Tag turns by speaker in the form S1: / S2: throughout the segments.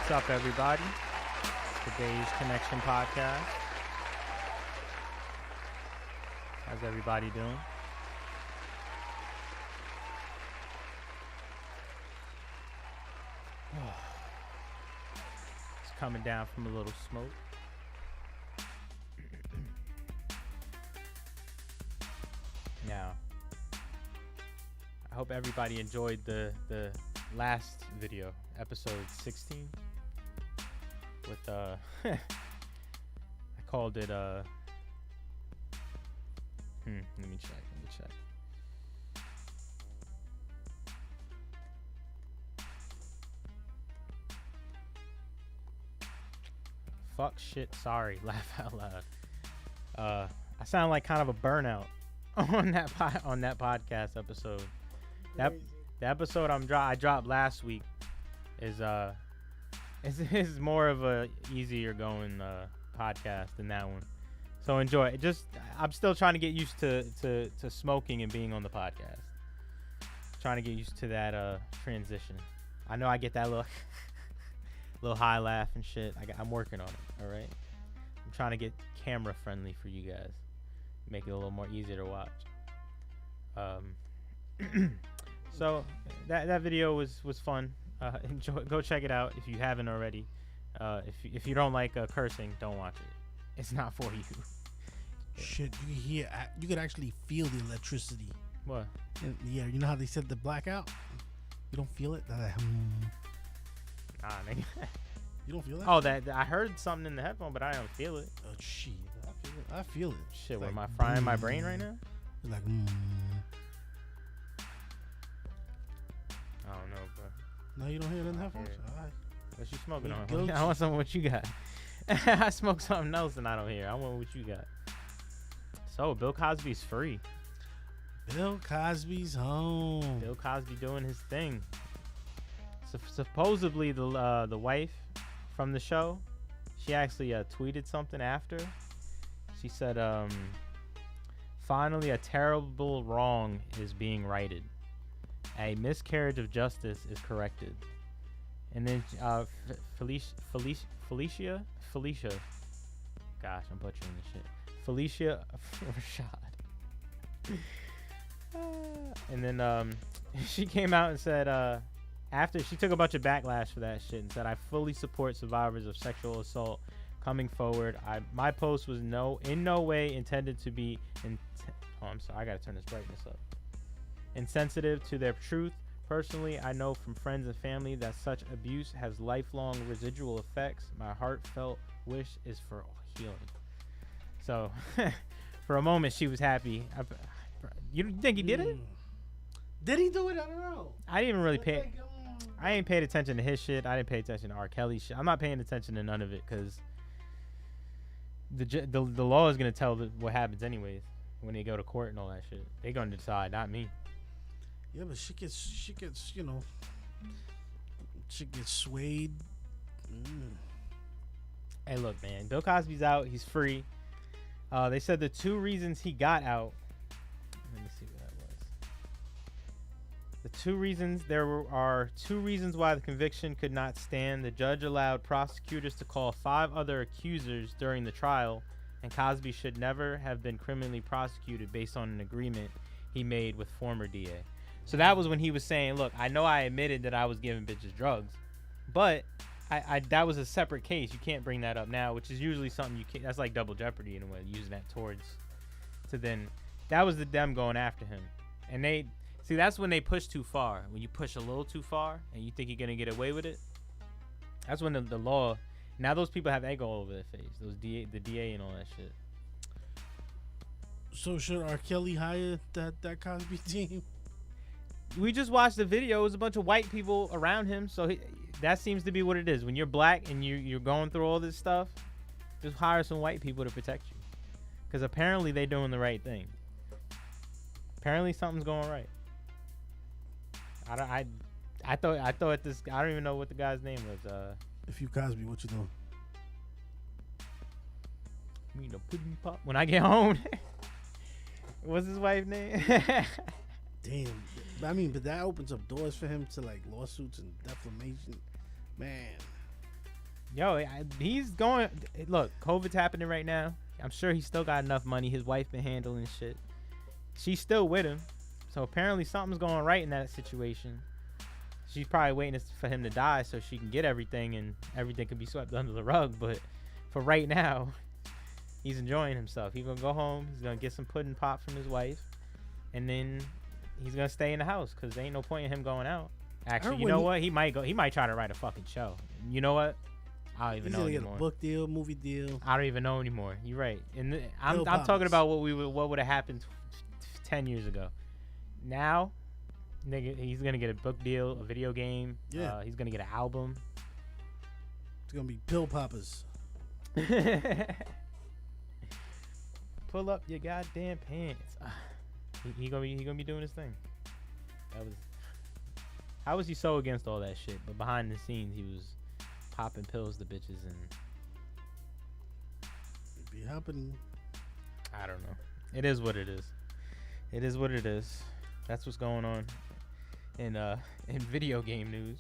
S1: What's up, everybody? The Beige Connection Podcast. How's everybody doing? It's coming down from a little smoke. Now, I hope everybody enjoyed the last video, episode 16. With I called it let me check. Fuck shit sorry, laugh out loud. I sound like kind of a burnout on that podcast episode. The episode I dropped last week is more of a easier going podcast than that one. So enjoy it. I'm still trying to get used to smoking and being on the podcast. Trying to get used to that transition. I know I get that little little high laugh and shit. I'm working on it. All right. I'm trying to get camera friendly for you guys. Make it a little more easier to watch. So that video was fun. Go check it out if you haven't already. If you don't like cursing, don't watch it. It's not for you.
S2: Shit, you could actually feel the electricity.
S1: What?
S2: Yeah, you know how they said the blackout? You don't feel it?
S1: Nah, nigga.
S2: You don't feel that?
S1: Oh, that I heard something in the headphone, but I don't feel it.
S2: Oh shit, I feel it.
S1: Shit,
S2: It's
S1: am I
S2: like,
S1: frying my brain right now?
S2: It's like,
S1: I don't know, bro.
S2: No, you don't hear it in the headphones?
S1: Yeah.
S2: All right.
S1: What you smoking
S2: Well,
S1: on?
S2: go
S1: I want some of what you got. I smoke something else and I don't hear. I want what you got. So, Bill Cosby's free.
S2: Bill Cosby's home.
S1: Bill Cosby doing his thing. Supposedly, the wife from the show, she actually tweeted something after. She said, finally, a terrible wrong is being righted. A miscarriage of justice is corrected. And then Felicia, gosh, I'm butchering this shit. Felicia Rashad. And then she came out and said, after she took a bunch of backlash for that shit and said, I fully support survivors of sexual assault coming forward. My post was in no way intended to be I'm sorry, I gotta turn this brightness up. Insensitive to their truth. Personally, I know from friends and family that such abuse has lifelong residual effects. My heartfelt wish is for healing. So, for a moment, she was happy. You think he did it?
S2: Did he do it? I don't know.
S1: I didn't even really pay. I ain't paid attention to his shit. I didn't pay attention to R. Kelly's shit. I'm not paying attention to none of it because the law is gonna tell what happens anyways when they go to court and all that shit. They're gonna decide, not me.
S2: Yeah, but she gets, you know, she gets swayed.
S1: Hey, look, man. Bill Cosby's out. He's free. They said the two reasons he got out. Let me see what that was. The two reasons are two reasons why the conviction could not stand. The judge allowed prosecutors to call 5 other accusers during the trial, and Cosby should never have been criminally prosecuted based on an agreement he made with former DA. So that was when he was saying, look, I know I admitted that I was giving bitches drugs, but that was a separate case. You can't bring that up now, which is usually something you can't. That's like double jeopardy in a way, using that that was them going after him. And that's when they push too far. When you push a little too far and you think you're going to get away with it, that's when the law, now those people have egg all over their face. The DA and all that shit.
S2: So should R. Kelly hire that Cosby team?
S1: We just watched the video. It was a bunch of white people around him. So that seems to be what it is. When you're black and you're going through all this stuff, just hire some white people to protect you. Because apparently they're doing the right thing. Apparently something's going right. I thought this. I don't even know what the guy's name was.
S2: If you Cosby, what you doing?
S1: Me no pudding pop when I get home. What's his wife's name?
S2: Damn. But that opens up doors for him to like lawsuits and defamation. Man.
S1: Yo, he's going. Look, COVID's happening right now. I'm sure he's still got enough money. His wife been handling shit. She's still with him. So apparently something's going right in that situation. She's probably waiting for him to die so she can get everything and everything can be swept under the rug. But for right now, he's enjoying himself. He's going to go home. He's going to get some pudding pop from his wife. And then he's going to stay in the house because there ain't no point in him going out. Actually, you know what? He might go. He might try to write a fucking show. You know what? I don't even know anymore.
S2: Get a book deal, movie deal.
S1: I don't even know anymore. You're right. And I'm talking about what would have happened 10 years ago. Now, nigga, he's gonna get a book deal, a video game. Yeah. He's gonna get an album.
S2: It's gonna be pill poppers.
S1: Pull up your goddamn pants. He gonna be doing his thing. How was he so against all that shit? But behind the scenes, he was popping pills to bitches and.
S2: It be happening.
S1: I don't know. It is what it is. It is what it is. That's what's going on in video game news.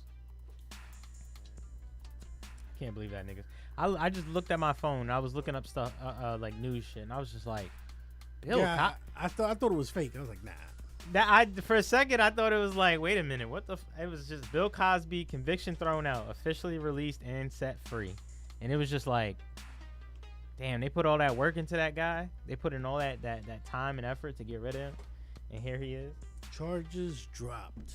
S1: Can't believe that, niggas. I just looked at my phone. And I was looking up stuff like news shit, and I was just like, Bill.
S2: Yeah, I thought it was fake. I was like, nah.
S1: For a second I thought it was like, wait a minute, what the? It was just Bill Cosby conviction thrown out, officially released and set free, and it was just like, damn, they put all that work into that guy. They put in all that time and effort to get rid of him, and here he is.
S2: Charges dropped.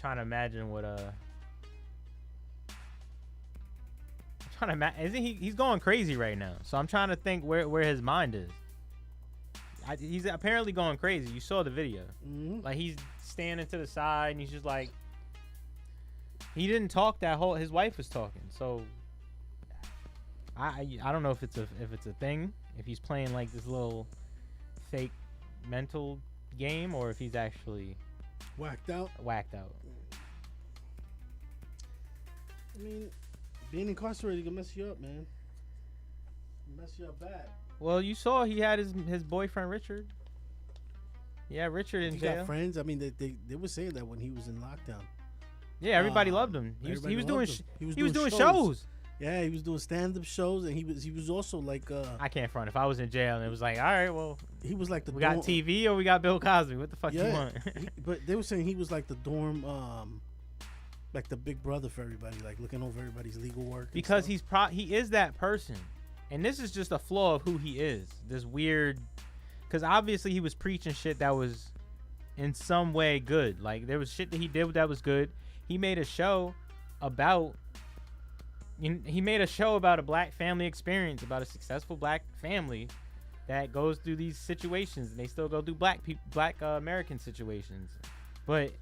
S1: Trying to imagine what isn't he's going crazy right now, so I'm trying to think where his mind is. He's apparently going crazy. You saw the video. Like, he's standing to the side and he's just like, he didn't talk his wife was talking. So I don't know if it's a thing, if he's playing like this little fake mental game, or if he's actually
S2: whacked out. I mean, being incarcerated can mess you up, man. Mess you up bad.
S1: Well, you saw he had his boyfriend Richard. Yeah, Richard in jail.
S2: He got friends. I mean, they were saying that when he was in lockdown.
S1: Yeah, everybody loved him. He was doing shows.
S2: Yeah, he was doing stand-up shows, and he was also like.
S1: I can't front. If I was in jail and it was like, all right, well,
S2: he was like
S1: we got TV or we got Bill Cosby. What the fuck you want?
S2: But they were saying he was like the dorm, like the big brother for everybody, like looking over everybody's legal work.
S1: Because he is that person. And this is just a flaw of who he is. This weird, because obviously he was preaching shit that was in some way good. Like, there was shit that he did that was good. He made a show about a black family experience, about a successful black family that goes through these situations, and they still go through black American situations. But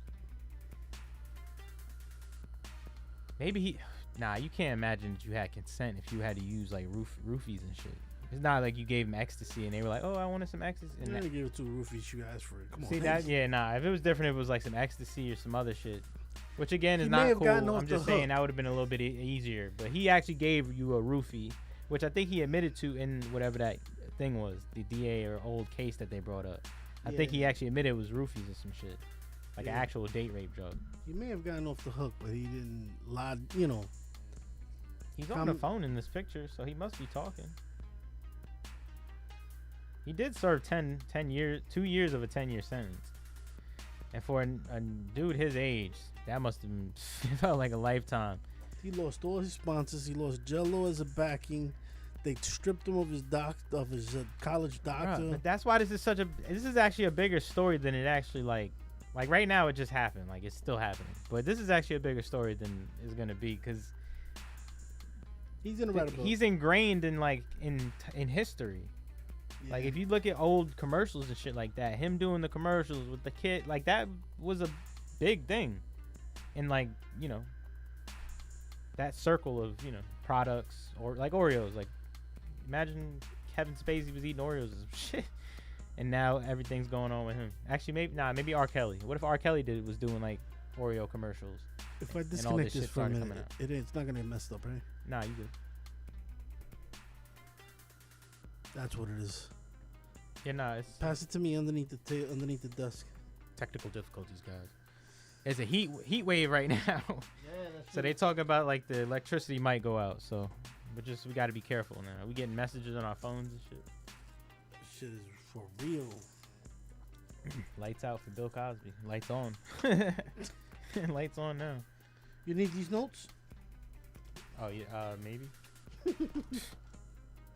S1: maybe you can't imagine that you had consent if you had to use like roofies and shit. It's not like you gave him ecstasy and they were like, oh, I wanted some ecstasy. And
S2: they gave it 2 roofies. You asked for it. Come on.
S1: See that? Yeah, nah. If it was different, it was like some ecstasy or some other shit, which again is not cool. I'm just saying that would have been a little bit easier. But he actually gave you a roofie, which I think he admitted to in whatever that thing was, the DA or old case that they brought up. I think he actually admitted it was roofies or some shit, like an actual date rape drug.
S2: He may have gotten off the hook, but he didn't lie. You know.
S1: He's on the phone in this picture, so he must be talking. He did serve 2 years of a 10-year sentence. And for a dude his age, that must have felt like a lifetime.
S2: He lost all his sponsors. He lost Jell-O as a backing. They stripped him of his college doctor.
S1: But that's why this is actually a bigger story than it actually like right now it just happened. Like, it's still happening. But this is actually a bigger story than it's going to be, because
S2: he's gonna write a book.
S1: He's ingrained in in history. Yeah. Like, if you look at old commercials and shit like that, him doing the commercials with the kid, like, that was a big thing. And like, that circle of, products, or like Oreos. Like, imagine Kevin Spacey was eating Oreos and shit. And now everything's going on with him. Actually, maybe R. Kelly. What if R. Kelly was doing like Oreo commercials?
S2: If I disconnect this for a minute, it's not gonna get messed up, right?
S1: Nah, you good.
S2: That's what it is.
S1: Yeah, nah.
S2: Pass it to me underneath the desk.
S1: Technical difficulties, guys. It's a heat wave right now.
S2: Yeah, that's
S1: So they talk about like the electricity might go out. So we got to be careful now. We getting messages on our phones and shit.
S2: shit is for real.
S1: Lights out for Bill Cosby. Lights on. Lights on now.
S2: You need these notes?
S1: Oh yeah, maybe.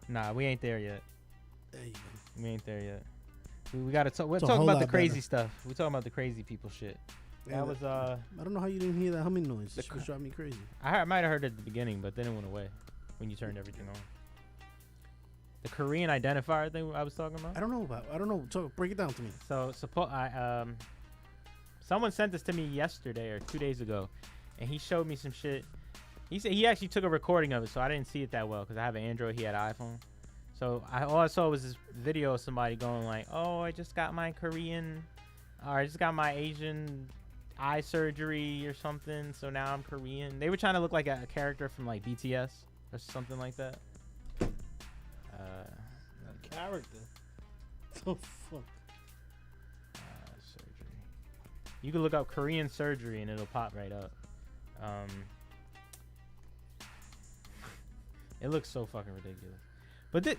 S1: Nah, we ain't there yet.
S2: There you go.
S1: We ain't there yet. We gotta talk. We're
S2: It's a
S1: talking
S2: whole
S1: about the
S2: lot
S1: crazy
S2: better.
S1: stuff. We're talking about the crazy people shit.
S2: Yeah,
S1: That was
S2: I don't know how you didn't hear that humming noise.
S1: The
S2: It was driving me crazy.
S1: I might have heard it at the beginning, but then it went away when you turned everything on. The Korean identifier thing I was talking about.
S2: I don't know. Break it down to me.
S1: So someone sent this to me yesterday or 2 days ago, and he showed me some shit. He said he actually took a recording of it, so I didn't see it that well because I have an Android. He had an iPhone. So all I saw was this video of somebody going like, "Oh, I just got my Korean, or I just got my Asian eye surgery or something. So now I'm Korean." They were trying to look like a character from like BTS or something like that.
S2: Character. Oh fuck.
S1: Surgery. You can look up Korean surgery and it'll pop right up. It looks so fucking ridiculous. But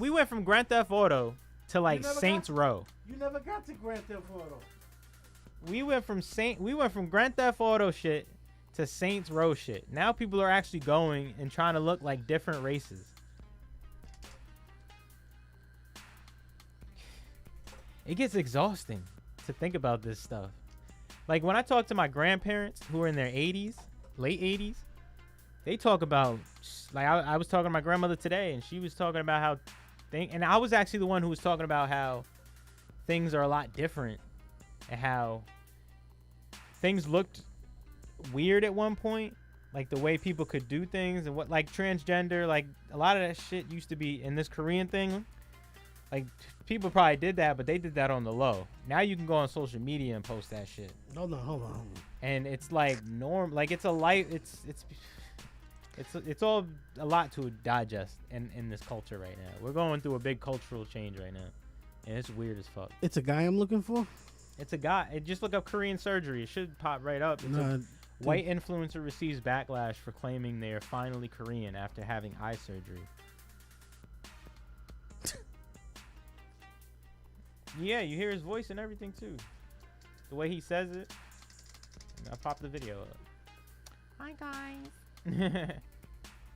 S1: we went from Grand Theft Auto to like Saints Row.
S2: You never got to Grand Theft Auto.
S1: We went from Grand Theft Auto shit to Saints Row shit. Now people are actually going and trying to look like different races. It gets exhausting to think about this stuff. Like when I talk to my grandparents who are in their 80s, late 80s, they talk about, like I was talking to my grandmother today and she was talking about how and I was actually the one who was talking about how things are a lot different and how things looked weird at one point, like the way people could do things and what, like transgender, like a lot of that shit used to be in this Korean thing. Like people probably did that, but they did that on the low. Now you can go on social media and post that shit.
S2: Hold on.
S1: And it's like like it's a life. It's all a lot to digest in this culture right now. We're going through a big cultural change right now, and it's weird as fuck.
S2: It's a guy I'm looking for.
S1: It's a guy. Just look up Korean surgery. It should pop right up. It's a white influencer receives backlash for claiming they are finally Korean after having eye surgery. Yeah, you hear his voice and everything too. The way he says it. I popped the video up. Hi guys.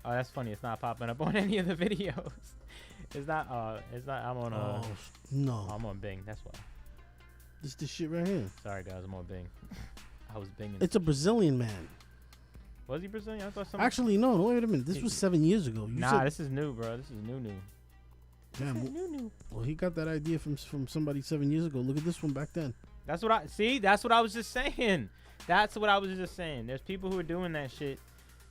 S1: Oh, that's funny. It's not popping up on any of the videos. It's not. I'm on.
S2: No.
S1: I'm on Bing. That's why.
S2: This shit right here.
S1: Sorry guys, I'm on Bing. I was binging.
S2: It's a Brazilian man.
S1: Was he Brazilian? I thought
S2: Actually, no. Wait a minute. This was 7 years ago.
S1: This is new, bro. This is new.
S2: Damn.
S1: New.
S2: Well, he got that idea from somebody 7 years ago. Look at this one back then.
S1: That's what I was just saying. There's people who are doing that shit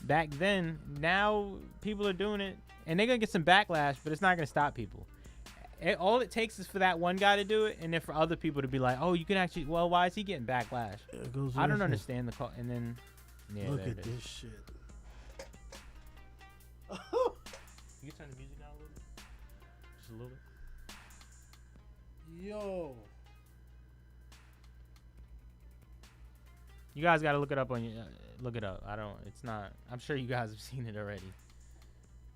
S1: back then. Now people are doing it, and they're gonna get some backlash, but it's not gonna stop people. All it takes is for that one guy to do it, and then for other people to be like, "Oh, you can actually." Well, why is he getting backlash? I don't understand the call. And then, yeah,
S2: look at this shit.
S1: You can turn the music down a little bit. Just a little bit.
S2: Yo.
S1: You guys gotta look it up on your. Look it up. It's not. I'm sure you guys have seen it already.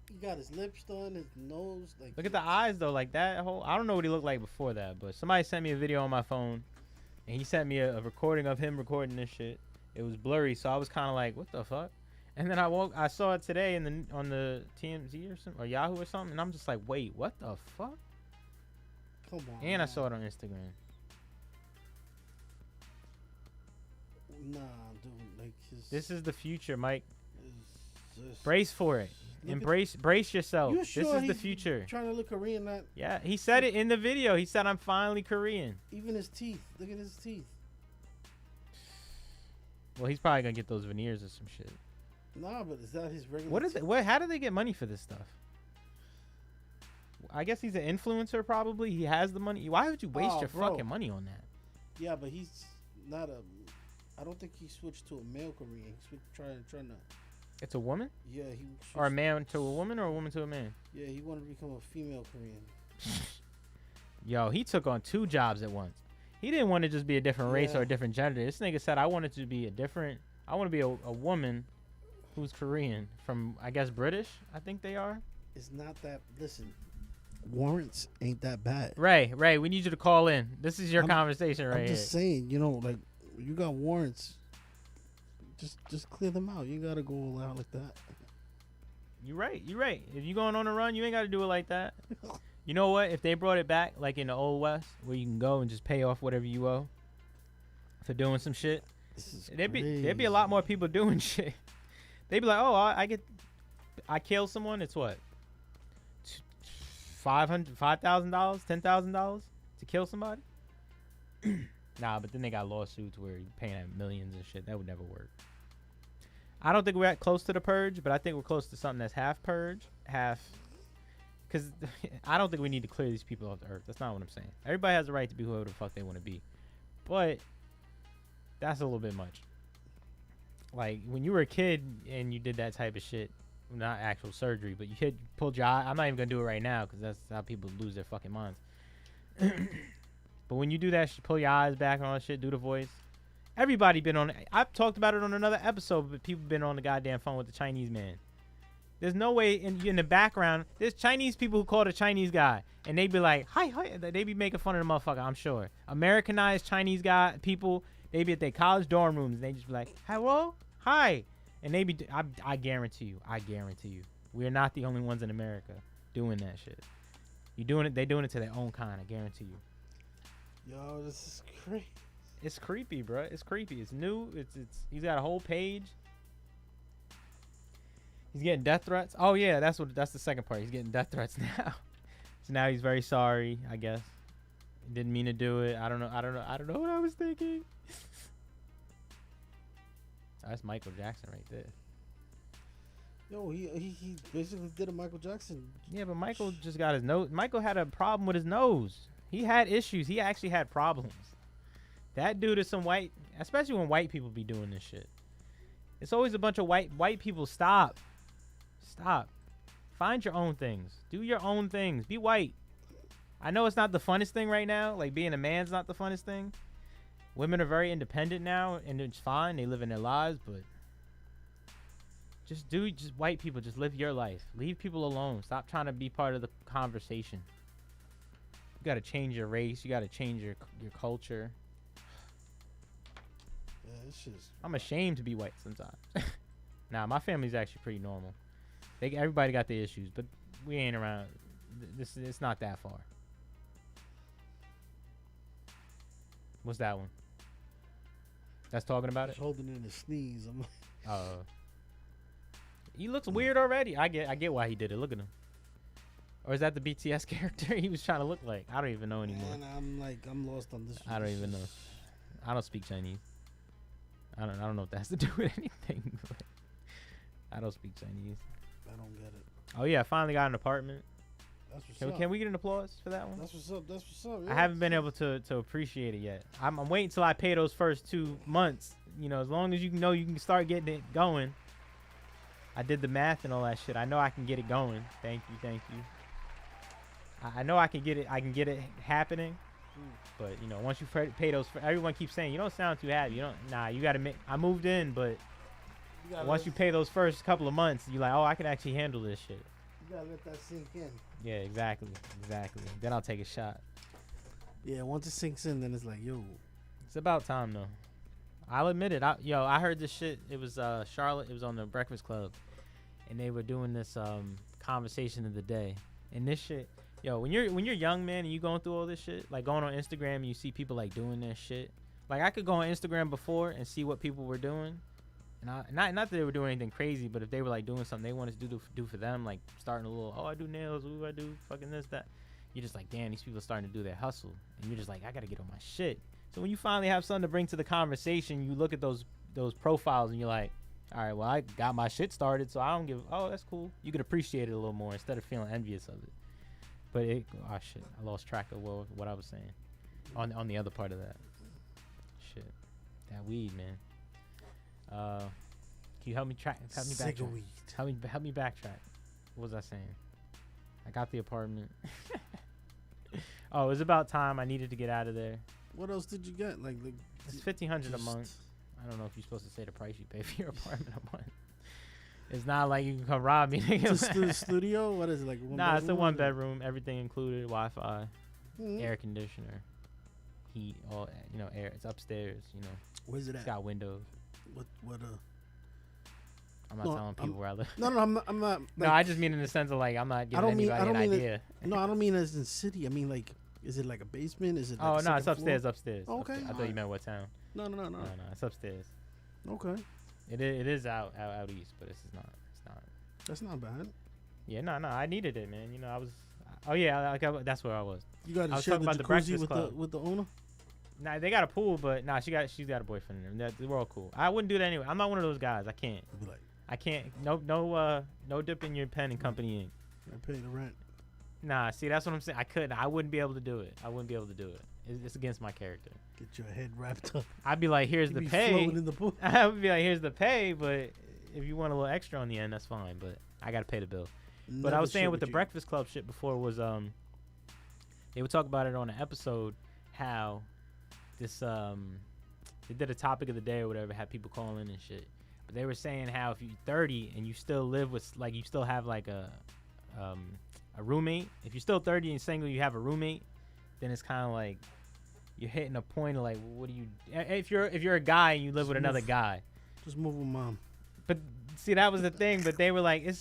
S2: He got his lips done, his nose. Like,
S1: look at the eyes though. Like that whole. I don't know what he looked like before that, but somebody sent me a video on my phone, and he sent me a recording of him recording this shit. It was blurry, so I was kind of like, "What the fuck?" And then I saw it today on the TMZ or something or Yahoo or something, and I'm just like, "Wait, what the fuck?"
S2: Come on.
S1: And man. I saw it on Instagram.
S2: Nah, dude. Like
S1: this is the future, Mike.
S2: Just,
S1: brace for it. Brace yourself.
S2: Sure
S1: this is the future.
S2: Trying to look Korean, not.
S1: Yeah, he said it in the video. He said, "I'm finally Korean."
S2: Even his teeth. Look at his teeth.
S1: Well, he's probably gonna get those veneers or some shit.
S2: Nah, but is that his regular?
S1: What is it? How do they get money for this stuff? I guess he's an influencer. Probably he has the money. Why would you waste your fucking money on that?
S2: Yeah, but he's not a. I don't think he switched to a male Korean. He switched trying to.
S1: It's a woman?
S2: Yeah, he.
S1: Or a man to a woman, or a woman to a man?
S2: Yeah, he wanted to become a female Korean.
S1: Yo, he took on 2 jobs at once. He didn't want to just be a different race or
S2: Yeah.
S1: a different gender. This nigga said, I wanted to be a different. I want to be a woman who's Korean from, I guess, British. I think they are.
S2: It's not that. Listen, warrants ain't that bad.
S1: Ray, we need you to call in. This is your
S2: I'm-
S1: conversation right
S2: I'm
S1: here.
S2: just saying, like you got warrants. Just clear them out. You gotta go all out like that.
S1: You right. If you going on a run, you ain't got to do it like that. You know what? If they brought it back like in the old West, where you can go and just pay off whatever you owe for doing some shit,
S2: This is
S1: there'd be a lot more people doing shit. They'd be like, oh, I kill someone. It's what, $5,000, $10,000 to kill somebody? Nah, but then they got lawsuits where you're paying out millions and shit. That would never work. I don't think we're close to the purge, but I think we're close to something that's half purge, half. Because I don't think we need to clear these people off the earth. That's not what I'm saying. Everybody has the right to be whoever the fuck they want to be. But that's a little bit much. Like, when you were a kid and you did that type of shit, not actual surgery, but you pulled your eye. I'm not even going to do it right now because that's how people lose their fucking minds. But when you do that, pull your eyes back and all that shit, do the voice. Everybody been on it. I've talked about it on another episode, but people been on the goddamn phone with the Chinese man. There's no way in the background. There's Chinese people who call the Chinese guy, and they be like, "Hi." They be making fun of the motherfucker. I'm sure. Americanized Chinese guy people. They be at their college dorm rooms. And they just be like, "Hello, hi," and they be. I guarantee you, we are not the only ones in America doing that shit. You doing it? They doing it to their own kind. I guarantee you.
S2: Yo, this is crazy.
S1: It's creepy, bro. It's creepy. It's new. It's. He's got a whole page. He's getting death threats. Oh yeah, that's the second part. He's getting death threats now. So now he's very sorry, I guess. He didn't mean to do it. I don't know what I was thinking. That's Michael Jackson right there.
S2: Yo, he basically did a Michael Jackson.
S1: Yeah, but Michael just got his nose. Michael had a problem with his nose. He had issues. He actually had problems. That dude is some white, especially when white people be doing this shit. It's always a bunch of white people. Stop. Find your own things. Do your own things. Be white. I know it's not the funnest thing right now. Like, being a man's not the funnest thing. Women are very independent now, and it's fine. They live in their lives, but just white people, just live your life. Leave people alone. Stop trying to be part of the conversation. You got to change your race. You got to change your culture.
S2: Yeah, it's just.
S1: I'm ashamed to be white sometimes. Nah, my family's actually pretty normal. Everybody got their issues, but we ain't around. It's not that far. What's that one? That's talking about it.
S2: He's holding in a sneeze. I'm like,
S1: He looks weird already. I get why he did it. Look at him. Or is that the BTS character he was trying to look like? I don't even know anymore.
S2: man, I'm lost on this.
S1: I don't even know. I don't speak Chinese. I don't know if that has to do with anything. But I don't speak Chinese.
S2: I don't get it.
S1: Oh yeah, I finally got an apartment.
S2: That's what's up.
S1: Can we get an applause for that one?
S2: That's what's up. That's what's up.
S1: I haven't been able to appreciate it yet. I'm waiting till I pay those first 2 months. You know, as long as you know you can start getting it going. I did the math and all that shit. I know I can get it going. Thank you. I know I can get it happening. But you know, once you pay those, everyone keeps saying you don't sound too happy. You don't. Nah, you gotta make. I moved in, but once you pay those first couple of months, you're like, oh, I can actually handle this shit.
S2: You gotta let that sink in.
S1: Yeah, exactly. Then I'll take a shot.
S2: Yeah, once it sinks in, then it's like, yo.
S1: It's about time though. I'll admit it. I heard this shit. It was Charlotte. It was on the Breakfast Club, and they were doing this conversation of the day. And this shit, yo, when you're young, man, and you going through all this shit, like going on Instagram, and you see people like doing this shit. Like, I could go on Instagram before and see what people were doing, and not that they were doing anything crazy, but if they were like doing something they wanted to do for them, like starting a little, oh, I do nails, ooh, I do fucking this, that. You're just like, damn, these people are starting to do their hustle, and you're just like, I gotta get on my shit. So when you finally have something to bring to the conversation, you look at those profiles and you're like, all right, well, I got my shit started, so I don't give. Oh, that's cool. You can appreciate it a little more instead of feeling envious of it. But oh shit, I lost track of what I was saying on the other part of that. Shit, that weed, man. Can you help me backtrack?
S2: Cigarette.
S1: Help me backtrack. What was I saying? I got the apartment. Oh, it was about time. I needed to get out of there.
S2: What else did you get? Like
S1: It's $1,500 a
S2: just-
S1: month. I don't know if you're supposed to say the price you pay for your apartment a month. It's not like you can come rob me.
S2: Just the studio? What is it, like one
S1: Nah, it's a
S2: bedroom?
S1: 1 bedroom, everything included, Wi-Fi,
S2: Mhm.
S1: air conditioner, heat, all air. It's upstairs.
S2: Where's it
S1: It's
S2: at?
S1: got windows.
S2: What
S1: I'm not
S2: No,
S1: telling people where I live.
S2: No, I'm not.
S1: No, I just mean in the sense of like I'm not giving anybody an idea.
S2: No, I don't mean as in city. I mean like, is it like a basement? Is it? Like
S1: Oh
S2: a
S1: no, it's
S2: second
S1: upstairs.
S2: floor?
S1: Upstairs.
S2: Okay.
S1: Upstairs. I thought you meant what town.
S2: No.
S1: No, it's upstairs.
S2: Okay,
S1: It is out east, but it's not. It's not.
S2: that's not bad.
S1: Yeah, no. I needed it, man. I was. Oh yeah, that's where I was.
S2: You got
S1: I
S2: to
S1: was
S2: share
S1: talking
S2: the
S1: about the
S2: jacuzzi
S1: Breakfast
S2: with
S1: Club.
S2: the owner.
S1: Nah, they got a pool, but she's got a boyfriend in there. We're all cool. I wouldn't do that anyway. I'm not one of those guys. I can't.
S2: Be like,
S1: I can't. No dipping your pen and company ink.
S2: I pay the rent.
S1: Nah, see, that's what I'm saying. I couldn't. I wouldn't be able to do it. It's against my character.
S2: Get your head wrapped up.
S1: I'd be like, here's
S2: You
S1: the
S2: be
S1: pay.
S2: floating in the pool.
S1: I would be like, here's the pay, but if you want a little extra on the end, that's fine. But I gotta pay the bill. But I
S2: Never
S1: was saying
S2: shit
S1: with the
S2: you.
S1: Breakfast Club shit before was they would talk about it on an episode how this they did a topic of the day or whatever, had people calling and shit. But they were saying how if you're 30 and you still live with like you still have like a roommate. If you're still 30 and single, you have a roommate, then it's kind of like you're hitting a point of like, what do you? If you're a guy and you live
S2: Just
S1: with another
S2: move.
S1: guy.
S2: Just move with mom.
S1: But see, that was the thing. But they were like,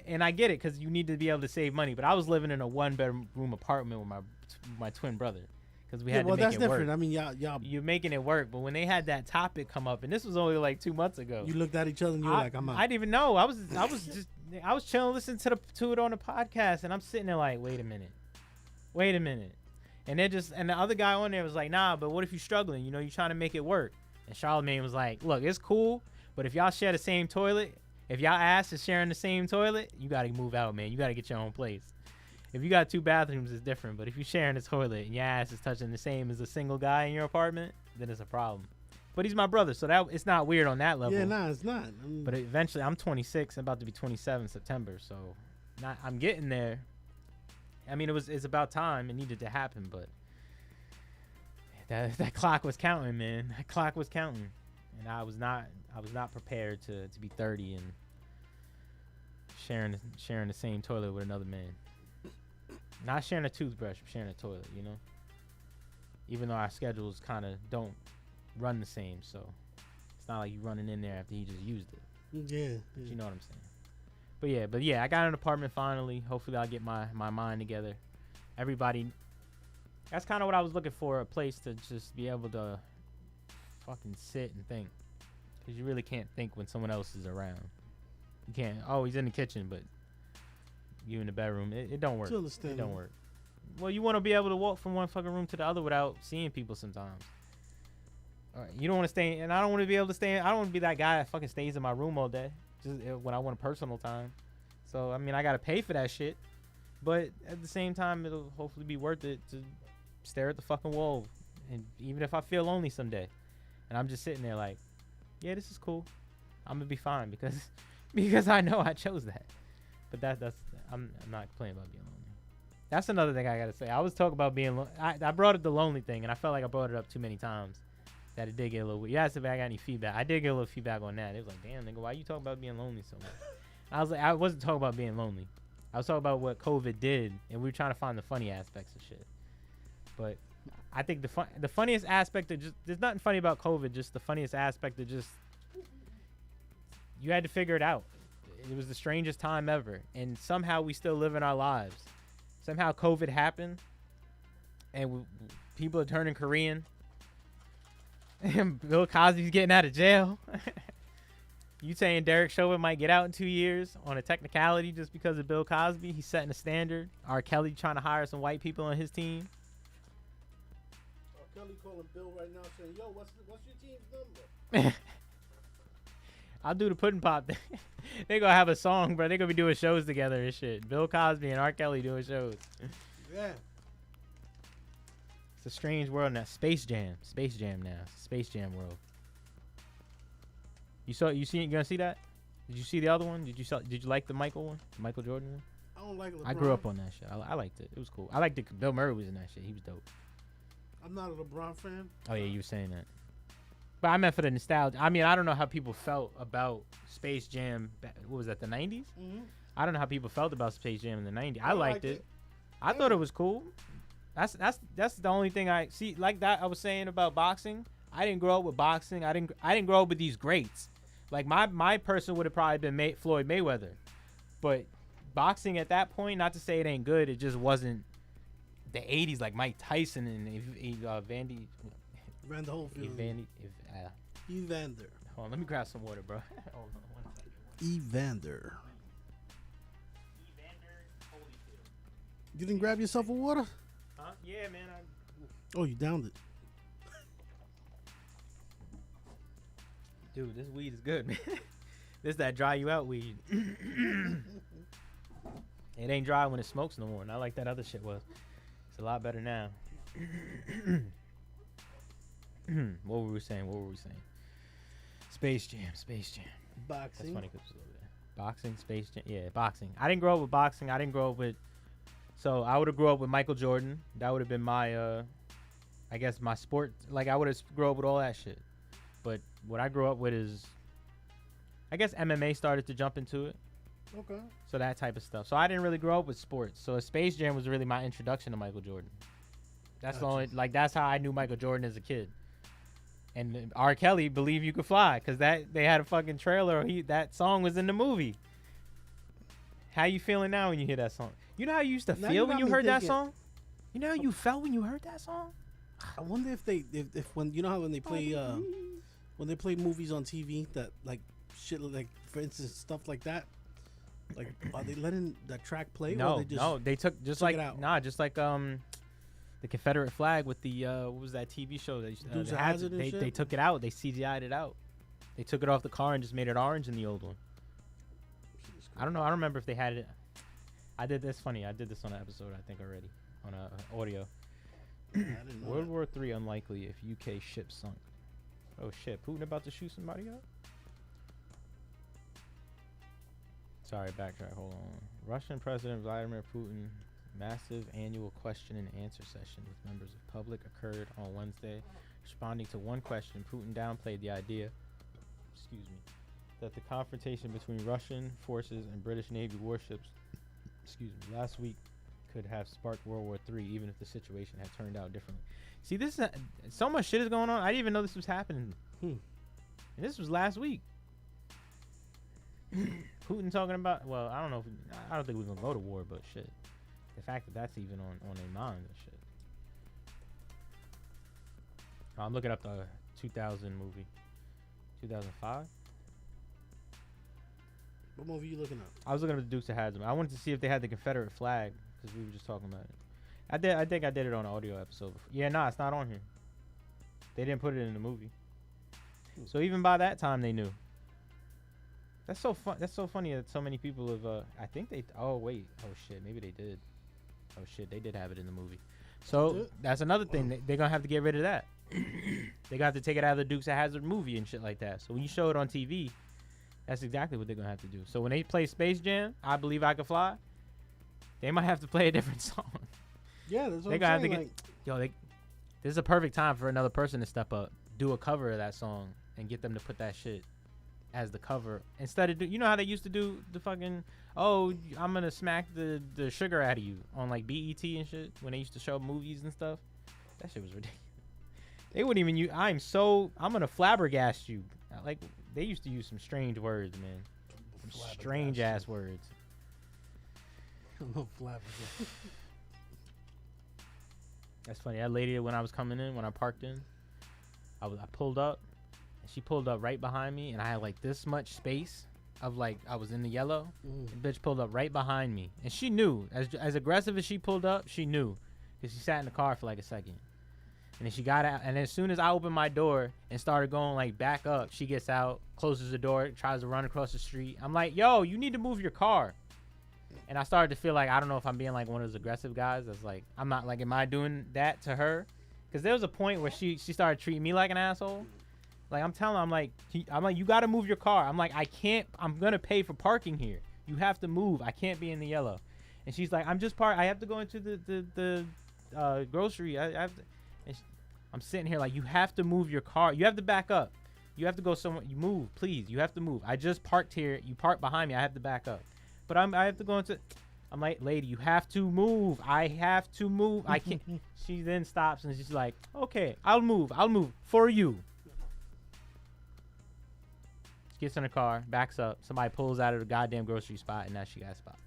S1: and I get it because you need to be able to save money. But I was living in a 1-bedroom apartment with my twin brother because we had to make
S2: that's
S1: it
S2: different.
S1: work.
S2: I mean, y'all.
S1: You're making it work. But when they had that topic come up, and this was only like 2 months ago,
S2: You looked at each other and you were like, I'm out.
S1: I didn't even know. I was chilling, listening to it on the podcast, and I'm sitting there like, wait a minute. And the other guy on there was like, nah, but what if you're struggling? You're trying to make it work. And Charlamagne was like, look, it's cool, but if y'all share the same toilet, if y'all ass is sharing the same toilet, you got to move out, man. You got to get your own place. If you got 2 bathrooms, it's different. But if you're sharing a toilet and your ass is touching the same as a single guy in your apartment, then it's a problem. But he's my brother, so that it's not weird on that level.
S2: Yeah, nah, it's not. I mean,
S1: But eventually, I'm 26. I'm about to be 27 in September, so I'm getting there. I mean, it's about time. It needed to happen, but that clock was counting, man. That clock was counting, and I was not prepared to be 30 and sharing the same toilet with another man. Not sharing a toothbrush, but sharing a toilet. Even though our schedules kind of don't run the same, so it's not like you running in there after he just used it.
S2: yeah.
S1: But you know what I'm saying. But yeah, I got an apartment finally. Hopefully I'll get my mind together. Everybody, that's kind of what I was looking for, a place to just be able to fucking sit and think. Because you really can't think when someone else is around. You can't, oh, he's in the kitchen, but you in the bedroom. It don't work.
S2: To understand.
S1: It don't work. Well, you want to be able to walk from one fucking room to the other without seeing people sometimes. All right, you don't want to stay, and I don't want to be able to stay. I don't want to be that guy that fucking stays in my room all day, just when I want a personal time. So I mean, I gotta pay for that shit, but at the same time, it'll hopefully be worth it to stare at the fucking wall, and even if I feel lonely someday, and I'm just sitting there like, yeah, this is cool, I'm gonna be fine because I know I chose that. But that's I'm not complaining about being lonely. That's another thing I gotta say. I was talking about being I brought up the lonely thing, and I felt like I brought it up too many times. That it did get a little weird. You asked if I got any feedback. I did get a little feedback on that. It was like, damn, nigga, why you talking about being lonely so much? I was like, I wasn't talking about being lonely. I was talking about what COVID did, and we were trying to find the funny aspects of shit. But I think the funniest aspect of there's nothing funny about COVID. Just the funniest aspect of you had to figure it out. It was the strangest time ever, and somehow we still live in our lives. Somehow COVID happened, and people are turning Korean. And Bill Cosby's getting out of jail. You saying Derek Chauvin might get out in 2 years on a technicality just because of Bill Cosby? He's setting a standard. R. Kelly trying to hire some white people on his team.
S2: Kelly calling Bill right now saying, yo, what's your team's number?
S1: I'll do the pudding pop thing. They gonna have a song, bro. They gonna be doing shows together and shit. Bill Cosby and R. Kelly doing shows.
S2: Yeah.
S1: It's a strange world now. Space Jam now. Space Jam world. You gonna see that? Did you see the other one? Did you like the Michael one? The Michael Jordan one?
S2: I don't like LeBron.
S1: I grew up on that shit. I liked it. It was cool. I liked it. Bill Murray was in that shit. He was dope.
S2: I'm not a LeBron fan.
S1: Oh yeah, you were saying that. But I meant for the nostalgia. I mean, I don't know how people felt about Space Jam. What was that, the 90s?
S2: Mm-hmm.
S1: I don't know how people felt about Space Jam in the 90s. I liked it. I thought it was cool. That's the only thing I see. Like that I was saying about boxing. I didn't grow up with boxing. I didn't grow up with these greats. Like my person would have probably been Floyd Mayweather. But boxing at that point, not to say it ain't good, it just wasn't the 80s like Mike Tyson and Vandy.
S2: Vander Holyfield. Evander.
S1: Hold on, let me grab some water, bro. Hold on, 1 second.
S2: Evander.
S1: Evander Holyfield.
S2: You didn't grab yourself a water?
S1: Huh? Yeah, man.
S2: Oh, you downed it.
S1: Dude, this weed is good, man. This that dry you out weed. It ain't dry when it smokes no more. Not like that other shit was. It's a lot better now. What were we saying? Space Jam.
S2: Boxing.
S1: That's funny because boxing, Space Jam. Yeah, boxing. I didn't grow up with boxing. I didn't grow up with. So I would have grew up with Michael Jordan. That would have been my, I guess my sport. Like I would have grew up with all that shit. But what I grew up with is, I guess MMA started to jump into it.
S2: Okay.
S1: So that type of stuff. So I didn't really grow up with sports. So Space Jam was really my introduction to Michael Jordan. That's the only, like that's how I knew Michael Jordan as a kid. And R. Kelly, Believe You Could Fly, because that they had a fucking trailer. That song was in the movie. How you feeling now when you hear that song? You know how you used to feel when you heard that song? You know how you felt when you heard that song?
S2: I wonder if if when you know how when they play movies on TV that like shit like for instance stuff like that, like are they letting that track play?
S1: No,
S2: or they
S1: no, they took just
S2: took
S1: like
S2: it out?
S1: just like the Confederate flag with the what was that TV show? They took it out. They CGI'd it out. They took it off the car and just made it orange in the old one. I don't know. I don't remember if they had it. I did this funny. I did this on an episode I think already on audio. World War III unlikely if UK ship sunk. Oh shit! Putin about to shoot somebody up? Sorry, backtrack. Hold on. Russian President Vladimir Putin massive annual question and answer session with members of public occurred on Wednesday. Responding to one question, Putin downplayed the idea, that the confrontation between Russian forces and British Navy warships, last week could have sparked World War III, even if the situation had turned out differently. See, this is so much shit is going on. I didn't even know this was happening. And this was last week. Putin talking about, well, I don't know. I don't think we're gonna go to war, but shit. The fact that that's even on their mind and shit. I'm looking up the 2000 movie. 2005?
S2: What movie are you looking at?
S1: I was looking at the Dukes of Hazzard. I wanted to see if they had the Confederate flag because we were just talking about it. I think I did it on an audio episode before. Yeah, nah, it's not on here. They didn't put it in the movie. So even by that time, they knew. That's so fun. That's so funny that so many people have. I think they. Oh wait. Oh shit. Maybe they did. Oh shit. They did have it in the movie. So that's another thing. They're gonna have to get rid of that. They got to take it out of the Dukes of Hazzard movie and shit like that. So when you show it on TV, that's exactly what they're gonna have to do. So when they play Space Jam, I Believe I Could Fly, they might have to play a different song.
S2: Yeah, that's what
S1: They
S2: I'm
S1: gotta
S2: saying.
S1: have to get. This is a perfect time for another person to step up, do a cover of that song, and get them to put that shit as the cover instead of you know how they used to do the fucking I'm gonna smack the sugar out of you on like BET and shit when they used to show movies and stuff. That shit was ridiculous. They wouldn't even use I'm gonna flabbergast you. Like they used to use some strange words, man. Some strange ass words.
S2: No flabbergast.
S1: That's funny. That lady when I was coming in, when I parked in, I pulled up. She pulled up right behind me, and I had like this much space of like I was in the yellow. The bitch pulled up right behind me, and she knew as aggressive as she pulled up, she knew because she sat in the car for like a second, and then she got out. And as soon as I opened my door and started going like back up, she gets out, closes the door, tries to run across the street. I'm like, yo, you need to move your car. And I started to feel like I don't know if I'm being like one of those aggressive guys. That's like I'm not like am I doing that to her? Because there was a point where she started treating me like an asshole. Like I'm telling her, I'm like, you gotta move your car. I'm like, I can't. I'm gonna pay for parking here. You have to move. I can't be in the yellow. And she's like, I'm just I have to go into the grocery. I have to. I'm sitting here like, you have to move your car. You have to back up. You have to go somewhere. You move, please. You have to move. I just parked here. You parked behind me. I have to back up. But I have to go into. I'm like, lady, you have to move. I have to move. I can't. She then stops and she's like, okay, I'll move. I'll move for you. She gets in her car, backs up. Somebody pulls out of the goddamn grocery spot, and now she got a spot.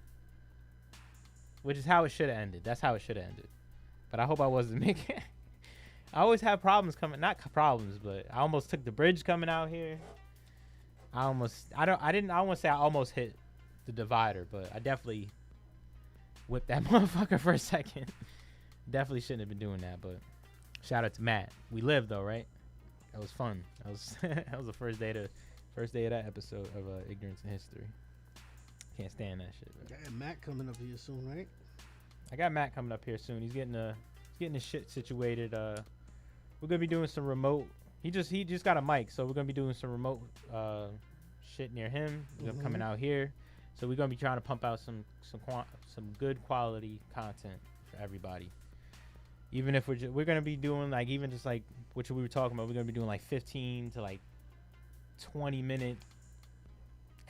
S1: Which is how it should have ended. That's how it should have ended. But I hope I wasn't making. I always have problems coming. Not problems, but I almost took the bridge coming out here. I want to say I almost hit the divider, but I definitely whipped that motherfucker for a second. Definitely shouldn't have been doing that, but shout out to Matt. We lived though, right? That was fun. That was that was the first day of that episode of Ignorance and History. Can't stand that shit. Bro.
S2: Got Matt coming up here soon, right?
S1: I got Matt coming up here soon. He's getting his shit situated. We're gonna be doing some remote. He just got a mic, so we're gonna be doing some remote shit near him. We're coming out here, so we're gonna be trying to pump out some good quality content for everybody. Even if we're gonna be doing like even just like what we were talking about, we're gonna be doing like 15 to like 20-minute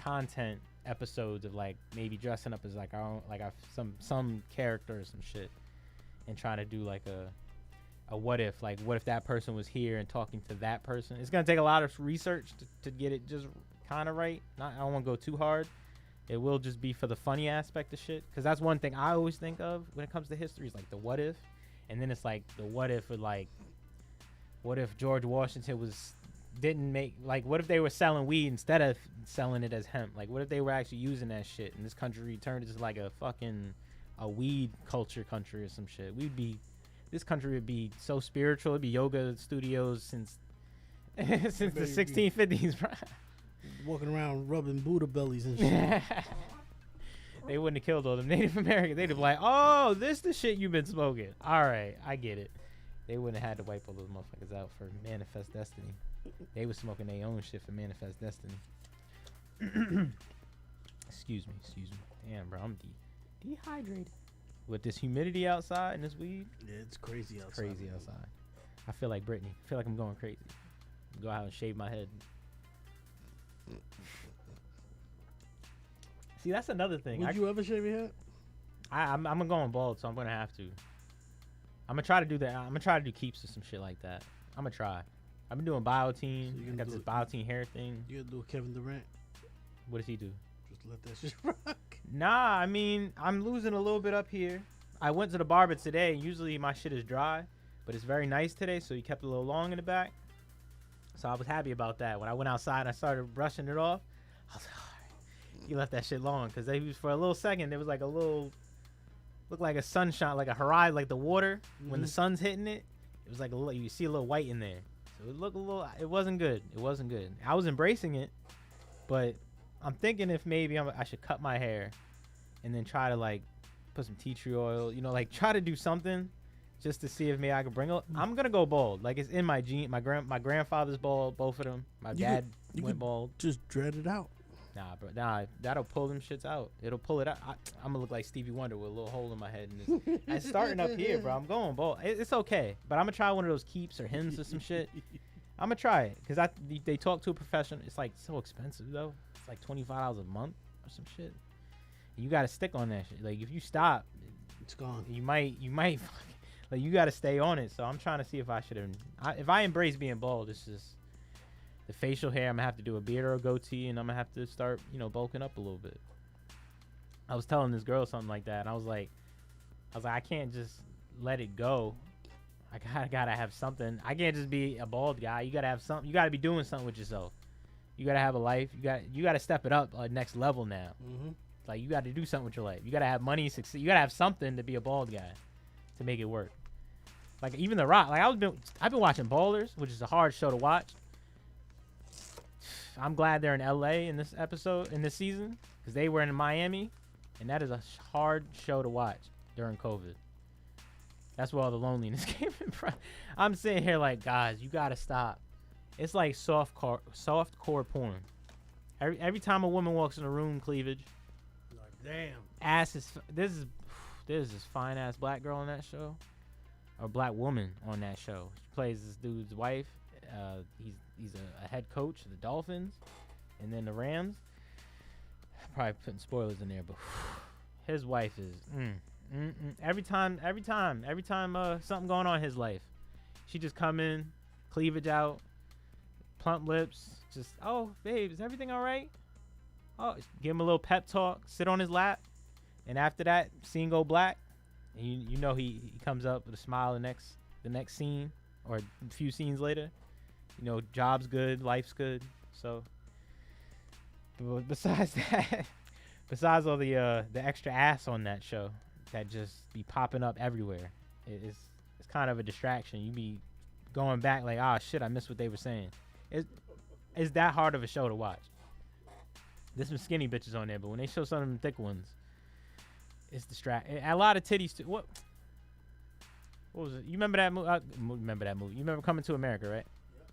S1: content episodes of like maybe dressing up as like our own, like some character or some shit, and trying to do like a what if that person was here and talking to that person. It's gonna take a lot of research to get it just kind of right. I don't want to go too hard. It will just be for the funny aspect of shit, because that's one thing I always think of when it comes to history is like the what if, and then it's like the what if of like, what if George Washington didn't make, like, what if they were selling weed instead of selling it as hemp? Like, what if they were actually using that shit and this country turned into like a weed culture country or some shit? This country would be so spiritual. It'd be yoga studios since the 1650s, bro.
S2: Walking around rubbing Buddha bellies and shit.
S1: They wouldn't have killed all them Native Americans. They'd have been like, oh, this the shit you've been smoking. All right, I get it. They wouldn't have had to wipe all those motherfuckers out for Manifest Destiny. They was smoking their own shit for Manifest Destiny. Excuse me. Damn, bro, I'm dehydrated. With this humidity outside and this weed.
S2: Yeah, it's crazy outside.
S1: I feel like Britney. I feel like I'm going crazy. Go out and shave my head. See, that's another thing.
S2: Would you ever shave your head?
S1: I'm going bald, so I'm gonna have to. I'm gonna try to do that. I'm gonna try to do keeps or some shit like that. I'm gonna try. I've been doing biotin. So I got this biotin hair thing.
S2: You gonna do Kevin Durant?
S1: What does he do?
S2: Just let that shit rock.
S1: Nah, I mean, I'm losing a little bit up here. I went to the barber today. Usually my shit is dry, but it's very nice today, so he kept it a little long in the back. So I was happy about that. When I went outside and I started brushing it off, I was like, all right. He left that shit long, because for a little second, there was like a little, looked like a sunshine, like a horizon, like the water, when the sun's hitting it. It was like a little, you see a little white in there. So it looked a little, it wasn't good. I was embracing it, but I'm thinking if maybe I should cut my hair and then try to like put some tea tree oil, like try to do something just to see if maybe I could bring it. I'm going to go bald. Like, it's in my gene. My grandfather's bald, both of them. My dad went bald.
S2: Just dread it out.
S1: Nah, bro. Nah, that'll pull them shits out. It'll pull it out. I'm going to look like Stevie Wonder with a little hole in my head. And it's starting up here, bro. I'm going bald. It's okay. But I'm going to try one of those keeps or hymns or some shit. I'm going to try it. Because they talk to a professional. It's like so expensive, though. It's like $25 a month or some shit. And you got to stick on that shit. Like, if you stop,
S2: it's gone.
S1: You might like, you got to stay on it. So I'm trying to see if I should if I embrace being bald, it's just the facial hair. I'm gonna have to do a beard or a goatee, and I'm gonna have to start, bulking up a little bit. I was telling this girl something like that, and I was like, I can't just let it go. I gotta have something. I can't just be a bald guy. You gotta have something. You gotta be doing something with yourself. You gotta have a life. You gotta step it up next level now. Mm-hmm. Like, you gotta do something with your life. You gotta have money, succeed. You gotta have something to be a bald guy to make it work. Like, even The Rock. Like, I've been watching Ballers, which is a hard show to watch. I'm glad they're in LA in this season, because they were in Miami, and that is a hard show to watch during COVID. That's where all the loneliness came from. I'm sitting here like, guys, you gotta stop. It's like softcore porn. Every time a woman walks in a room, cleavage.
S2: Like, damn.
S1: Ass is this is fine ass black girl on that show. or black woman on that show. She plays this dude's wife. He's a head coach of the Dolphins, and then the Rams. Probably putting spoilers in there, but his wife is every time something going on in his life, she just come in, cleavage out, plump lips, just, oh babe, is everything all right? Oh, give him a little pep talk, sit on his lap, and after that, scene go black, and you know he comes up with a smile the next scene or a few scenes later. You know, job's good, life's good. So besides that, besides all the extra ass on that show that just be popping up everywhere, it's kind of a distraction. You be going back like, ah, shit, I missed what they were saying. It's that hard of a show to watch. There's some skinny bitches on there, but when they show some of them thick ones, it's distracting. A lot of titties too. What was it? You remember that movie? Remember that movie? You remember Coming to America, right?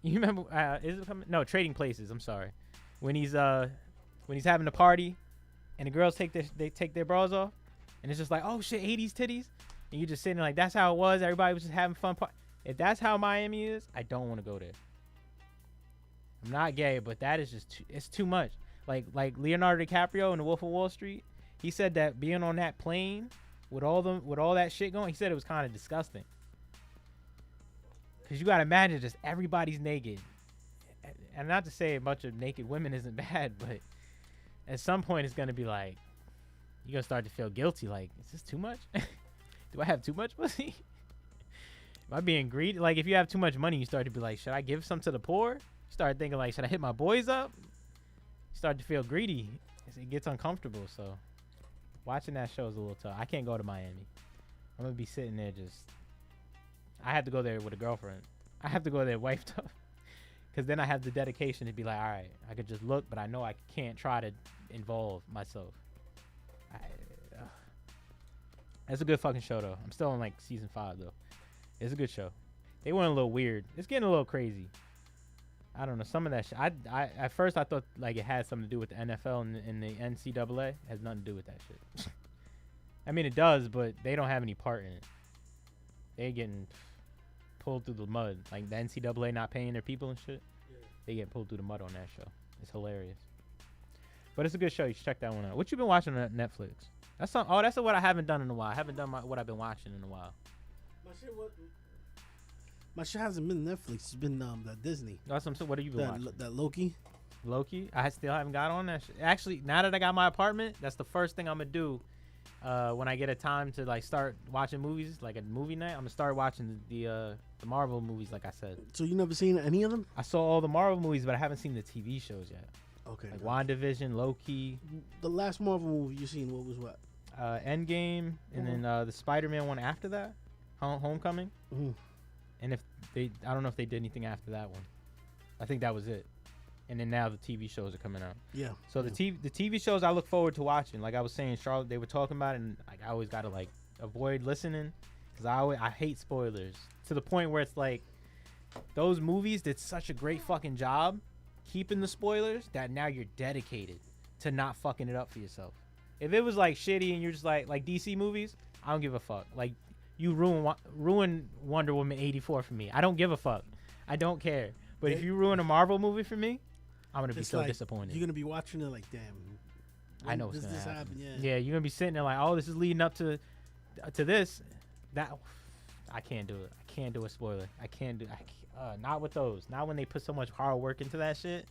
S1: You remember? Is it coming? No, Trading Places. I'm sorry. When he's having a party, and the girls take their bras off, and it's just like, oh shit, 80s titties, and you just sitting there like, that's how it was. Everybody was just having fun. If that's how Miami is, I don't want to go there. I'm not gay, but that is just it's too much. Like Leonardo DiCaprio in The Wolf of Wall Street, he said that being on that plane with all that shit going, he said it was kind of disgusting. Cause you gotta imagine just everybody's naked, and not to say a bunch of naked women isn't bad, but at some point it's gonna be like, you're gonna start to feel guilty. Like, is this too much? Do I have too much pussy? Am I being greedy? Like, if you have too much money, you start to be like, should I give some to the poor? You start thinking like, should I hit my boys up? You start to feel greedy. It gets uncomfortable. So watching that show is a little tough. I can't go to Miami. I'm gonna be sitting there just. I have to go there with a girlfriend. I have to go there wifed up. Because then I have the dedication to be like, all right, I could just look, but I know I can't try to involve myself. That's a good fucking show, though. I'm still on, like, season 5, though. It's a good show. They went a little weird. It's getting a little crazy. I don't know. Some of that shit. At first, I thought, like, it had something to do with the NFL and the NCAA. It has nothing to do with that shit. I mean, it does, but they don't have any part in it. They're getting pulled through the mud. Like the NCAA not paying their people and shit. Yeah. They get pulled through the mud on that show. It's hilarious. But it's a good show. You should check that one out. What you been watching on Netflix? That's what I haven't done in a while. I haven't done what I've been watching in a while.
S2: My shit hasn't been Netflix. It's been that Disney.
S1: That's what what have you been watching?
S2: That Loki.
S1: Loki? I still haven't got on that shit. Actually, now that I got my apartment, that's the first thing I'm gonna do. When I get a time to like start watching movies, like a movie night, I'm gonna start watching the Marvel movies, like I said.
S2: So you never seen any of them?
S1: I saw all the Marvel movies, but I haven't seen the TV shows yet.
S2: Okay.
S1: Like WandaVision, Loki.
S2: The last Marvel movie you seen, what was what?
S1: Endgame, and then the Spider-Man one after that, Homecoming.
S2: Mm-hmm.
S1: And I don't know if they did anything after that one. I think that was it. And then now the TV shows are coming out.
S2: Yeah.
S1: So the TV shows I look forward to watching. Like I was saying, Charlotte, they were talking about it, and like I always gotta like avoid listening because I hate spoilers to the point where it's like those movies did such a great fucking job keeping the spoilers that now you're dedicated to not fucking it up for yourself. If it was like shitty and you're just like DC movies, I don't give a fuck. Like you ruin Wonder Woman 84 for me. I don't give a fuck. I don't care. But if you ruin a Marvel movie for me, I'm gonna be so disappointed.
S2: You're gonna be watching it like, damn.
S1: I know what's gonna happen. Yeah, you're gonna be sitting there like, oh, this is leading up to this. That I can't do it. I can't do a spoiler. I can't do. Not with those. Not when they put so much hard work into that shit,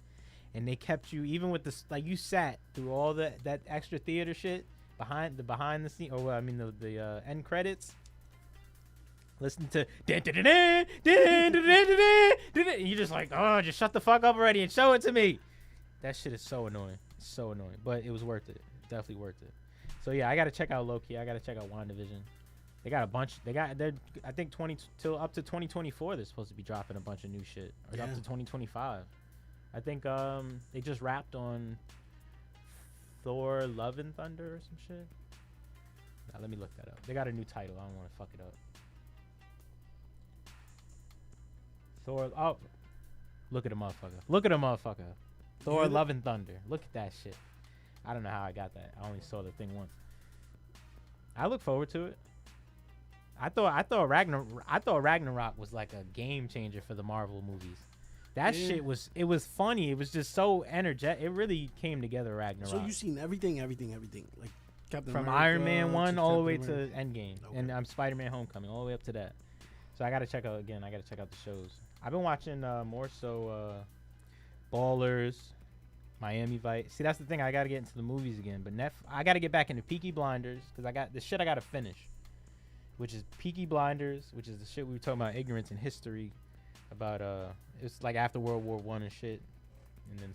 S1: and they kept you even with this. Like you sat through all that extra theater shit behind the scene, or I mean the end credits. Listen to you're just like, oh, just shut the fuck up already and show it to me. That shit is so annoying. It's so annoying. But it was worth it. Definitely worth it. So yeah, I gotta check out Loki. I gotta check out WandaVision. They got a bunch. They're I think till up to 2024 they're supposed to be dropping a bunch of new shit. Or up to 2025. I think they just wrapped on Thor Love and Thunder or some shit. Now let me look that up. They got a new title. I don't want to fuck it up. Thor. Oh, look at a motherfucker. Look at a motherfucker. Thor Love and Thunder. Look at that shit. I don't know how I got that. I only saw the thing once. I look forward to it. I thought Ragnarok was like a game changer for the Marvel movies. That
S2: Yeah.
S1: shit was funny. It was just so energetic. It really came together, Ragnarok.
S2: So you've seen everything, like Captain
S1: From
S2: America,
S1: Iron Man 1 all the way
S2: Captain
S1: to
S2: America.
S1: Endgame.
S2: Okay.
S1: And Spider-Man Homecoming all the way up to that. So I got to check out again. I got to check out the shows. I've been watching more so Ballers, Miami Vice. See, that's the thing. I got to get into the movies again. But I got to get back into Peaky Blinders because I got the shit I got to finish, which is Peaky Blinders, which is the shit we were talking about, ignorance and history about it's like after World War One and shit. And then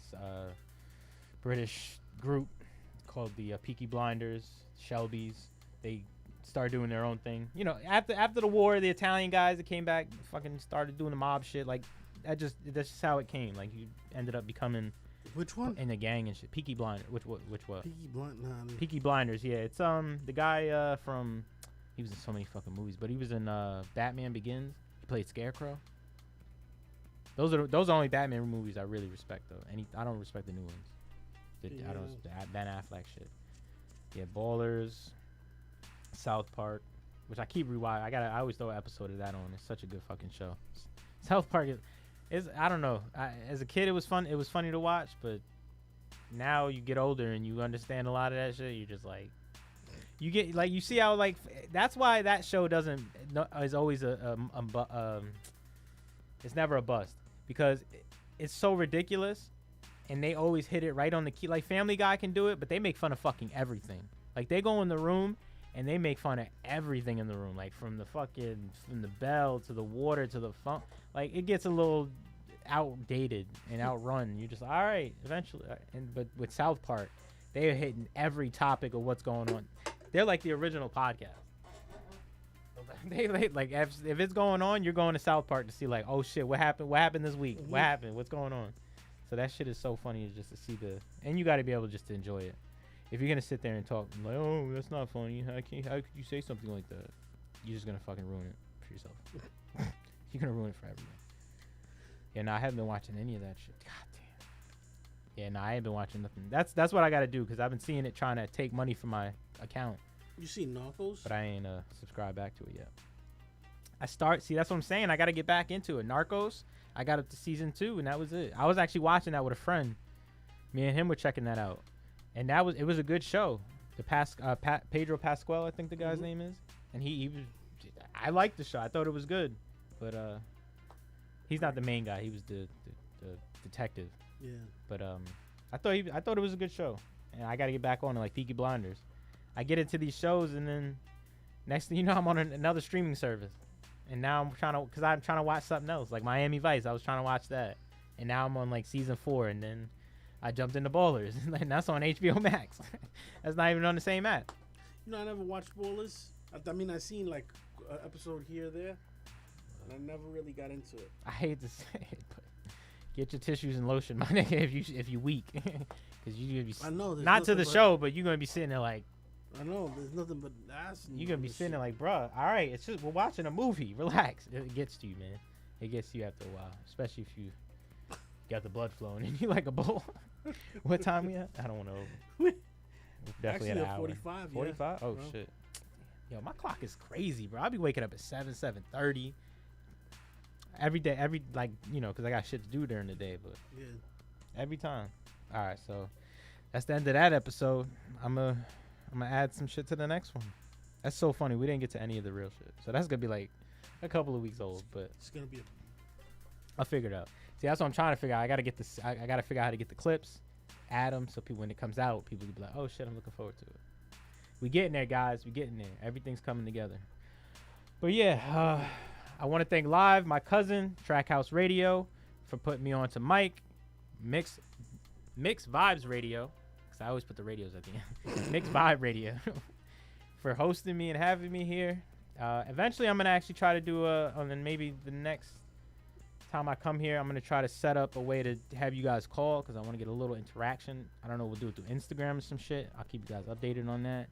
S1: British group called the Peaky Blinders, Shelby's. They started doing their own thing. You know, after the war, the Italian guys that came back fucking started doing the mob shit. Like that's just how it came. Like you ended up becoming
S2: Which one?
S1: in the gang and shit. Peaky Blinders. Which what?
S2: Peaky Blind. Nah,
S1: Peaky Blinders. Yeah, it's the guy from he was in so many fucking movies, but he was in Batman Begins. He played Scarecrow. Those are only Batman movies I really respect though. I don't respect the new ones. I don't the Ben Affleck shit. Yeah, Ballers, South Park, which I keep rewatching. I always throw an episode of that on. It's such a good fucking show. South Park is I don't know. As a kid, it was fun. It was funny to watch, but now you get older and you understand a lot of that shit. You're just like, you get like you see how like that's why that show is always it's never a bust because it's so ridiculous. And they always hit it right on the key. Like Family Guy can do it, but they make fun of fucking everything. Like they go in the room and they make fun of everything in the room. Like from the bell to the water to the phone. Like it gets a little outdated and outrun. You're just all right eventually. But with South Park, they are hitting every topic of what's going on. They're like the original podcast. They like if it's going on, you're going to South Park to see like, oh shit, what happened? What happened this week? What happened? What's going on? So that shit is so funny just to see and you got to be able just to enjoy it. If you're gonna sit there and talk like, oh, that's not funny. How could you say something like that? You're just gonna fucking ruin it for yourself. You're gonna ruin it for everyone. Yeah, no, I haven't been watching any of that shit. God damn. Yeah, no, I ain't been watching nothing. That's what I gotta do because I've been seeing it trying to take money from my account.
S2: You see Narcos?
S1: But I ain't subscribed back to it yet. That's what I'm saying. I gotta get back into it. Narcos. I got up to season 2 and that was it. I was actually watching that with a friend. Me and him were checking that out, and it was a good show. The Pedro Pascal, I think the guy's name is, and he was. I liked the show. I thought it was good, but he's not the main guy. He was the detective.
S2: Yeah.
S1: But I thought it was a good show, and I got to get back on it like Peaky Blinders. I get into these shows, and then next thing you know, I'm on another streaming service. And now I'm trying to watch something else, like Miami Vice. I was trying to watch that, and now I'm on like season 4, and then I jumped into Ballers, and that's on HBO Max. That's not even on the same app.
S2: You know, I never watched Ballers. I mean, I seen like an episode here or there, and I never really got into it.
S1: I hate to say it, but get your tissues and lotion, my nigga, if you weak, because you gonna be.
S2: I know.
S1: Not to the show, but you're gonna be sitting there like.
S2: I know there's nothing but ass.
S1: You're gonna be sitting there like, bruh, all right, it's just we're watching a movie. Relax. It gets to you, man. It gets to you after a while, especially if you got the blood flowing and you like a bull. What time we at? I don't know. We're definitely
S2: Actually,
S1: at an hour.
S2: 45.
S1: 45?
S2: Yeah.
S1: Oh shit. Yo, my clock is crazy, bro. I'll be waking up at 7:30 every day. Because I got shit to do during the day, but
S2: Yeah.
S1: every time. All right, so that's the end of that episode. I'm gonna add some shit to the next one. That's so funny. We didn't get to any of the real shit. So that's gonna be like a couple of weeks old, but
S2: It's gonna be.
S1: I'll figure it out. See, that's what I'm trying to figure out. I gotta get this. I gotta figure out how to get the clips, add them, so people when it comes out, people will be like, "Oh shit, I'm looking forward to it." We getting there, guys. We getting there. Everything's coming together. But yeah, I want to thank Live, my cousin, Trackhouse Radio, for putting me on to Mike, Mix Vibes Radio. I always put the radios at the end. Mixed Vibe Radio for hosting me and having me here. Eventually, I'm gonna actually try to do and then maybe the next time I come here, I'm gonna try to set up a way to have you guys call because I want to get a little interaction. I don't know, we'll do it through Instagram or some shit. I'll keep you guys updated on that.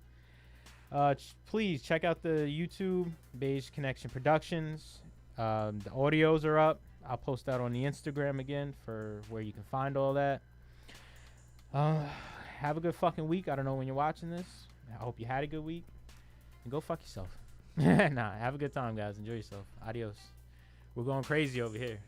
S1: Please check out the YouTube Beige Connection Productions. The audios are up. I'll post that on the Instagram again for where you can find all that. Have a good fucking week. I don't know when you're watching this. I hope you had a good week. And go fuck yourself. Nah, have a good time, guys. Enjoy yourself. Adios. We're going crazy over here.